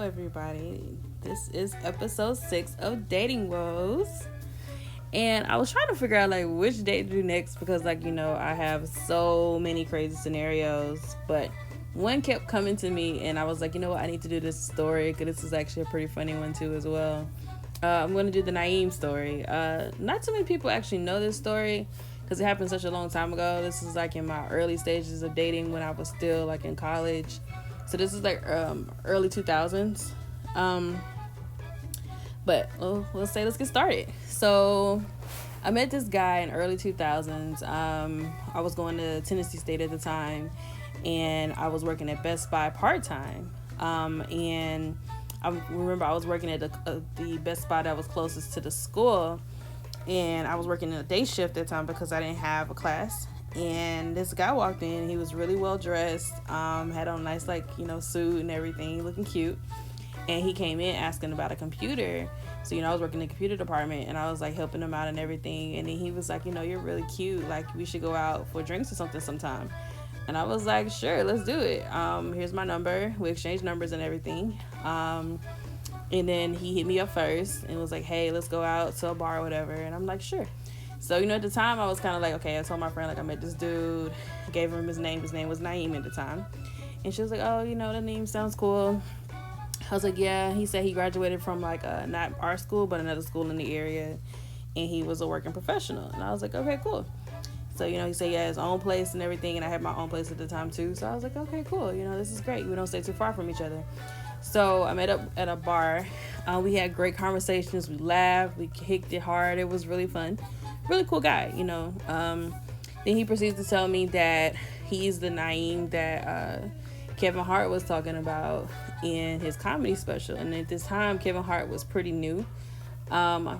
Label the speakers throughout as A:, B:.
A: everybody. This is episode 6 of Dating Woes. And I was trying to figure out like which date to do next because I have so many crazy scenarios, but one kept coming to me and I was like, what, I need to do this story because this is actually a pretty funny one too as well. I'm going to do the Naim story. Not too many people actually know this story because it happened such a long time ago. This is like in my early stages of dating when I was still like in college. So this is like early 2000s. But let's get started. So I met this guy in early 2000s. I was going to Tennessee State at the time, and I was working at Best Buy part-time. And I remember I was working at the Best Buy that was closest to the school, and I was working in a day shift at the time because I didn't have a class. And this guy walked in. He was really well dressed, had on a nice suit and everything, looking cute. And he came in asking about a computer. So I was working in the computer department, and I was like helping him out and everything. And then he was like, you're really cute, like we should go out for drinks or something sometime. And I was like, sure, let's do it. Here's my number. We exchanged numbers and everything. And then he hit me up first and was like, hey, let's go out to a bar or whatever. And I'm like, sure. So, at the time I was kind of like, okay, I told my friend, I met this dude, gave him his name. His name was Naim at the time. And she was like, oh, the name sounds cool. I was like, yeah. He said he graduated from not our school, but another school in the area. And he was a working professional. And I was like, okay, cool. So, he said he had his own place and everything. And I had my own place at the time too. So I was like, okay, cool. This is great. We don't stay too far from each other. So I met up at a bar. We had great conversations. We laughed. We kicked it hard. It was really fun. Really cool guy, Then he proceeds to tell me that he's the Naim that Kevin Hart was talking about in his comedy special. And at this time, Kevin Hart was pretty new. I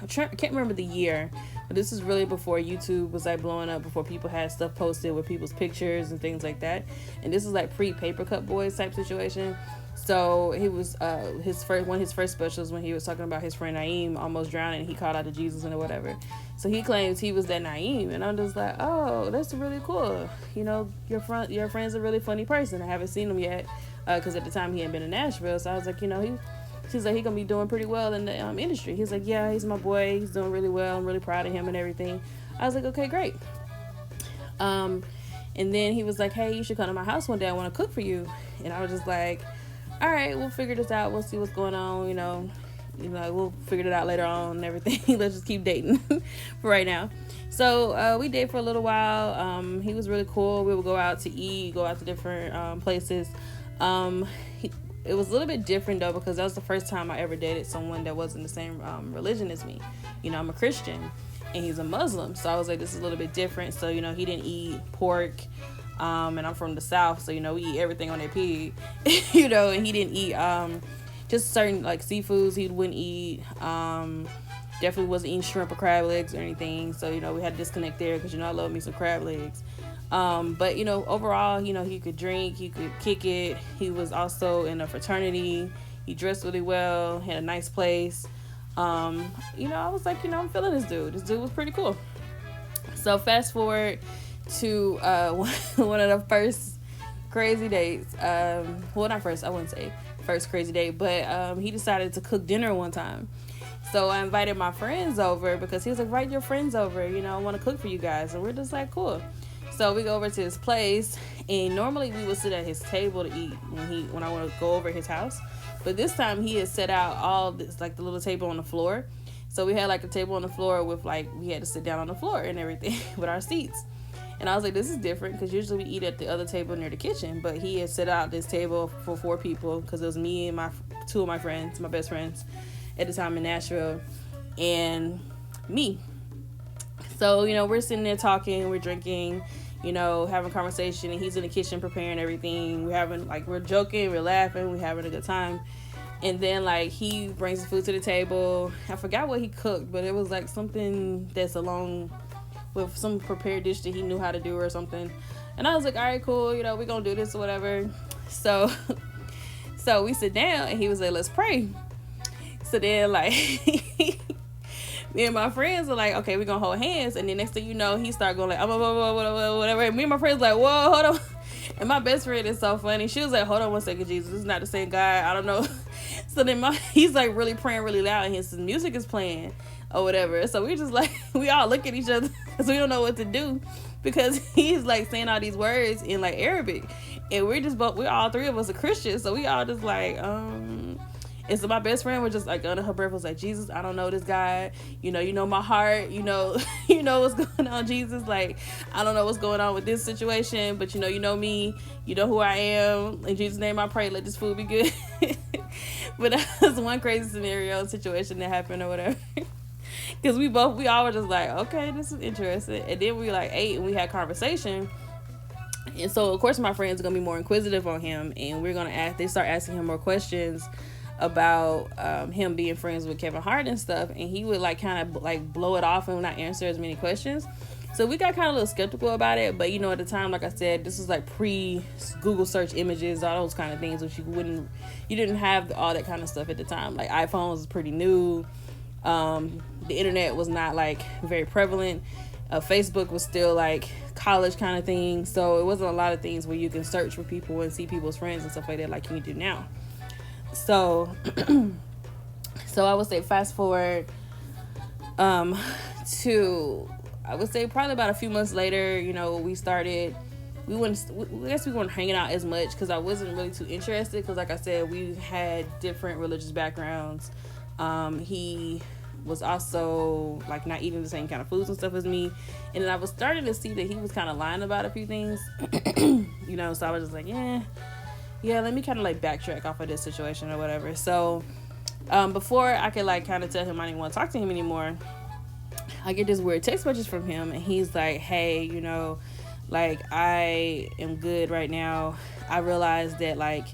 A: can't remember the year, but this is really before YouTube was blowing up, before people had stuff posted with people's pictures and things like that. And this is pre Paper Cut Boys type situation. So he was one of his first specials when he was talking about his friend Naim almost drowning, and he called out to Jesus and whatever. So he claims he was that Naim, and I'm just like, oh, that's really cool. Your friend's a really funny person. I haven't seen him yet because at the time he hadn't been in Nashville. So I was like, she's like, he gonna be doing pretty well in the industry. He's like, yeah, he's my boy. He's doing really well. I'm really proud of him and everything. I was like, okay, great. And then he was like, hey, you should come to my house one day. I want to cook for you. And I was just like, all right, we'll figure this out. We'll see what's going on. We'll figure it out later on and everything. Let's just keep dating for right now. So we dated for a little while. He was really cool. We would go out to eat, go out to different places. It was a little bit different though, because that was the first time I ever dated someone that wasn't the same religion as me. I'm a Christian and he's a Muslim. So I was like, this is a little bit different. So, he didn't eat pork. And I'm from the South, so we eat everything on that pig. And he didn't eat just certain seafoods he wouldn't eat. Definitely wasn't eating shrimp or crab legs or anything. So we had to disconnect there because I love me some crab legs. But overall, he could drink, he could kick it. He was also in a fraternity. He dressed really well, had a nice place. I was like, I'm feeling this dude. This dude was pretty cool. So fast forward to one of the first crazy dates. Not first, I wouldn't say first crazy date, but he decided to cook dinner one time. So I invited my friends over because he was like, invite your friends over, I want to cook for you guys. And we're just like, cool. So we go over to his place, and normally we would sit at his table to eat when I want to go over his house. But this time he had set out all this, the little table on the floor. So we had a table on the floor with we had to sit down on the floor and everything with our seats. And I was like, this is different because usually we eat at the other table near the kitchen. But he had set out this table for 4 people because it was me and two of my friends, my best friends at the time in Nashville, and me. So, we're sitting there talking, we're drinking, having conversation, and he's in the kitchen preparing everything. We're having, we're joking, we're laughing, we're having a good time. And then, he brings the food to the table. I forgot what he cooked, but it was, something that's along with some prepared dish that he knew how to do or something. And I was like, all right, cool, we're gonna do this or whatever. So we sit down, and he was like, let's pray. So then, me and my friends are like, okay, we're gonna hold hands. And then next thing you know, he started going whatever. And me and my friends like, whoa, hold on. And my best friend is so funny. She was like, hold on one second, Jesus, this is not the same guy. I don't know. So then he's like really praying really loud, and his music is playing or whatever. So we just like, we all look at each other because we don't know what to do, because he's like saying all these words in like Arabic, and we're all three of us are Christians, so we all just like and so my best friend was just like under her breath was like, Jesus, I don't know this guy, you know my heart, you know what's going on, Jesus, like I don't know what's going on with this situation, but you know me, you know who I am, in Jesus' name I pray, let this food be good. But that was one crazy scenario situation that happened or whatever. Because we all were just like, okay, this is interesting. And then we like ate and we had conversation. And so of course my friends are gonna be more inquisitive on him, and they start asking him more questions about him being friends with Kevin Hart and stuff, and he would like kind of like blow it off and not answer as many questions. So we got kind of a little skeptical about it, but at the time, like I said, this was like pre Google search images, all those kind of things, which you didn't have all that kind of stuff at the time. Like iPhones was pretty new, the internet was not like very prevalent, Facebook was still like college kind of thing, so it wasn't a lot of things where you can search for people and see people's friends and stuff like that like you do now. So I would say fast forward to, I would say probably about a few months later, we weren't hanging out as much because I wasn't really too interested, because like I said, we had different religious backgrounds. He was also like not eating the same kind of foods and stuff as me, and then I was starting to see that he was kind of lying about a few things. So I was just like, yeah, let me kind of like backtrack off of this situation or whatever. So before I could like kind of tell him I didn't want to talk to him anymore, I get this weird text message from him, and he's like, hey, like I am good right now. I realized that like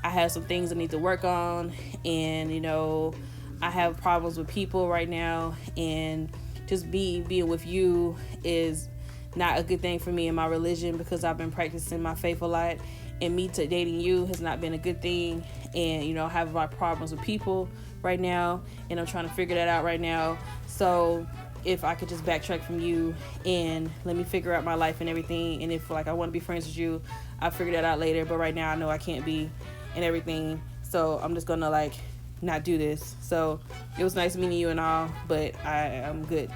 A: I have some things I need to work on, and I have problems with people right now, and just being with you is not a good thing for me in my religion, because I've been practicing my faith a lot, and me dating you has not been a good thing, and I have a lot of problems with people right now, and I'm trying to figure that out right now. So if I could just backtrack from you and let me figure out my life and everything, and if like I want to be friends with you, I'll figure that out later, but right now I know I can't be and everything, so I'm just gonna like not do this. So it was nice meeting you and all, but I'm good.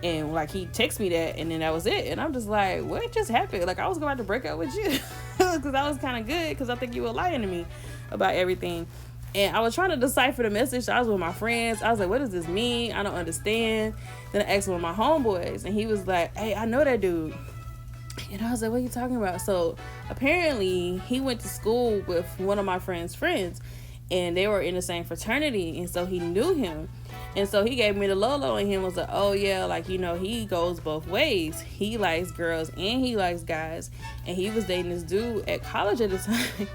A: And like he texted me that, and then that was it, and I'm just like, what just happened? Like I was going to break up with you because I was kind of good, because I think you were lying to me about everything. And I was trying to decipher the message. I was with my friends. I was like, what does this mean? I don't understand. Then I asked one of my homeboys, and he was like, hey, I know that dude. And I was like, what are you talking about? So apparently he went to school with one of my friend's friends, and they were in the same fraternity, and so he knew him. And so he gave me the Lolo, and he was like, oh yeah, like he goes both ways. He likes girls and he likes guys, and he was dating this dude at college at the time.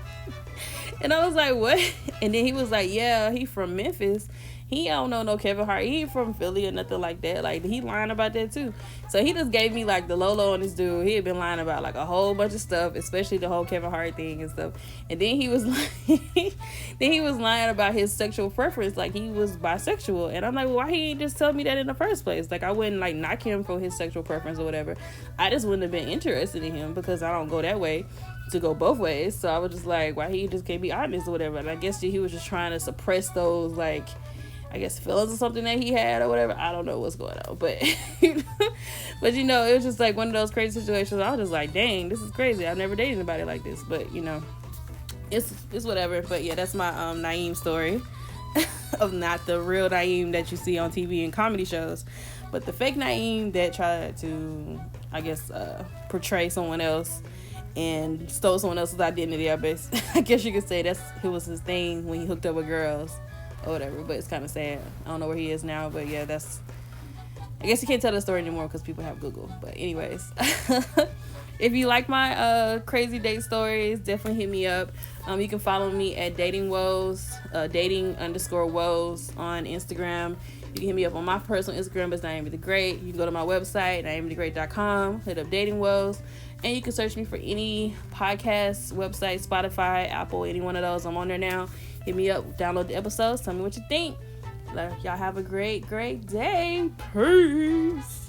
A: And I was like, what? And then he was like, yeah, he from Memphis. He don't know no Kevin Hart. He ain't from Philly or nothing like that. Like, he lying about that too. So he just gave me like the Lolo on this dude. He had been lying about like a whole bunch of stuff, especially the whole Kevin Hart thing and stuff. And then he was lying about his sexual preference, like he was bisexual. And I'm like, well, why he ain't just tell me that in the first place? Like, I wouldn't like knock him for his sexual preference or whatever. I just wouldn't have been interested in him, because I don't go that way to go both ways. So I was just like, why he just can't be honest or whatever. And I guess he was just trying to suppress those like, I guess, feelings or something that he had or whatever. I don't know what's going on, but but it was just like one of those crazy situations. I was just like, dang, this is crazy. I've never dated anybody like this, but it's whatever. But yeah, that's my Naim story of not the real Naim that you see on TV and comedy shows, but the fake Naim that tried to, I guess, portray someone else and stole someone else's identity. I guess you could say it was his thing when he hooked up with girls or whatever, but it's kind of sad. I don't know where he is now, but yeah, I guess you can't tell the story anymore because people have Google. But anyways, if you like my crazy date stories, definitely hit me up. You can follow me at dating woes, dating_woes on Instagram. You can hit me up on my personal Instagram, it's Niambi the Great. You can go to my website, niambithegreat.com, hit up dating woes, and you can search me for any podcast website, Spotify, Apple, any one of those. I'm on there now. Hit me up, download the episodes, tell me what you think. Y'all have a great, great day. Peace.